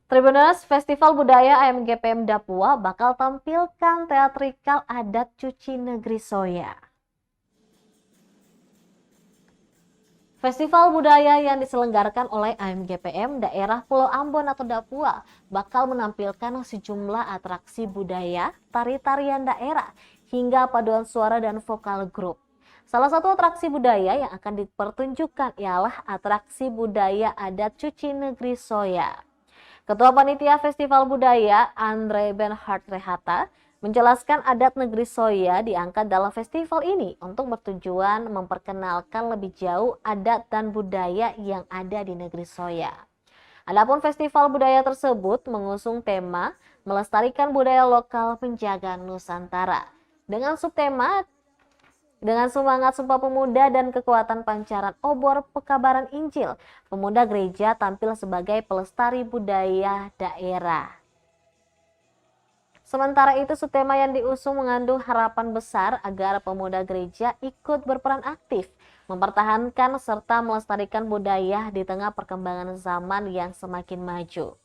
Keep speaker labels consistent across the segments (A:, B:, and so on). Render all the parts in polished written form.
A: Tribuners, Festival Budaya AMGPM Dapua bakal tampilkan teatrikal adat cuci negeri soya. Festival budaya yang diselenggarakan oleh AMGPM daerah Pulau Ambon atau Dapua bakal menampilkan sejumlah atraksi budaya, tari-tarian daerah, hingga paduan suara dan vokal grup. Salah satu atraksi budaya yang akan dipertunjukkan ialah atraksi budaya adat cuci negeri soya. Ketua Panitia Festival Budaya, Andre Benhard Rehata, menjelaskan adat negeri soya diangkat dalam festival ini untuk bertujuan memperkenalkan lebih jauh adat dan budaya yang ada di negeri soya. Adapun festival budaya tersebut mengusung tema melestarikan budaya lokal penjaga Nusantara dengan subtema dengan semangat Sumpah Pemuda dan kekuatan pancaran obor pekabaran Injil, pemuda gereja tampil sebagai pelestari budaya daerah. Sementara itu, subtema yang diusung mengandung harapan besar agar pemuda gereja ikut berperan aktif, mempertahankan serta melestarikan budaya di tengah perkembangan zaman yang semakin maju.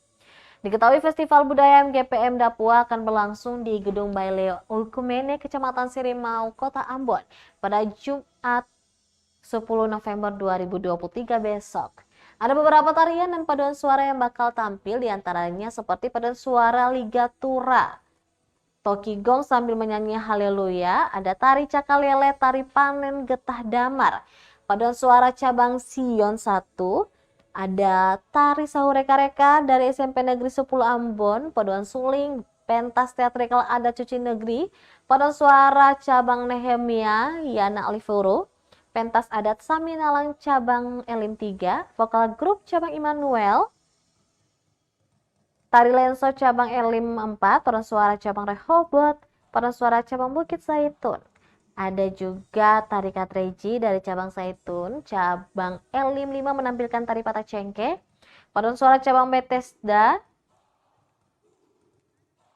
A: Diketahui Festival Budaya AMGPM Dapua akan berlangsung di Gedung Baileo Ulkumene, Kecamatan Sirimau, Kota Ambon pada Jumat 10 November 2023 besok. Ada beberapa tarian dan paduan suara yang bakal tampil, diantaranya seperti paduan suara Ligatura, Toki Gong sambil menyanyi Haleluya, ada tari Cakalele, tari panen getah damar, paduan suara cabang Sion 1, ada tari Sahureka-reka dari SMP Negeri 10 Ambon, paduan suling, pentas teatrikal adat cuci negeri, paduan suara cabang Nehemia, Yana Alifuru, pentas adat Saminalang cabang Elim 3, vokal grup cabang Immanuel, tari lenso cabang Elim 4, paduan suara cabang Rehoboth, paduan suara cabang Bukit Zaitun. Ada juga tari Katreji dari cabang Zaitun, cabang Elim 5 menampilkan tari Patah Cengke, paduan suara cabang Bethesda,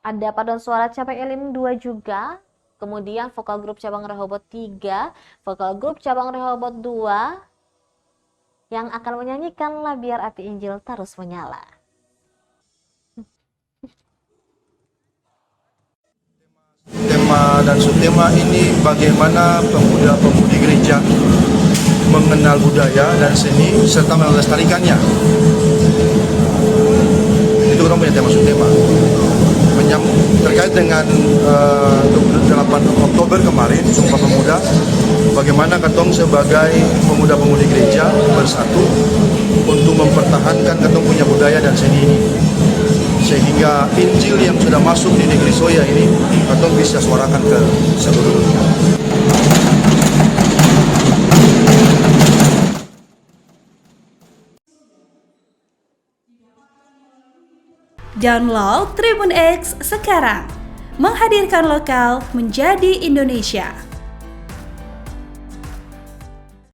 A: ada paduan suara cabang Elim 2 juga, kemudian vokal grup cabang Rehoboth 3, vokal grup cabang Rehoboth 2 yang akan menyanyikanlah Biar Api Injil Terus Menyala.
B: Tema dan subtema ini bagaimana pemuda-pemudi gereja mengenal budaya dan seni serta melestarikannya. Itu orang punya tema subtema. Terkait dengan 28 Oktober kemarin, Sumpah Pemuda, bagaimana ketong sebagai pemuda-pemudi gereja bersatu untuk mempertahankan ketong punya budaya dan seni ini. Sehingga Injil yang sudah masuk di negeri soya ini atau bisa suarakan ke seluruh dunia.
C: Download Tribun X sekarang, menghadirkan lokal menjadi Indonesia.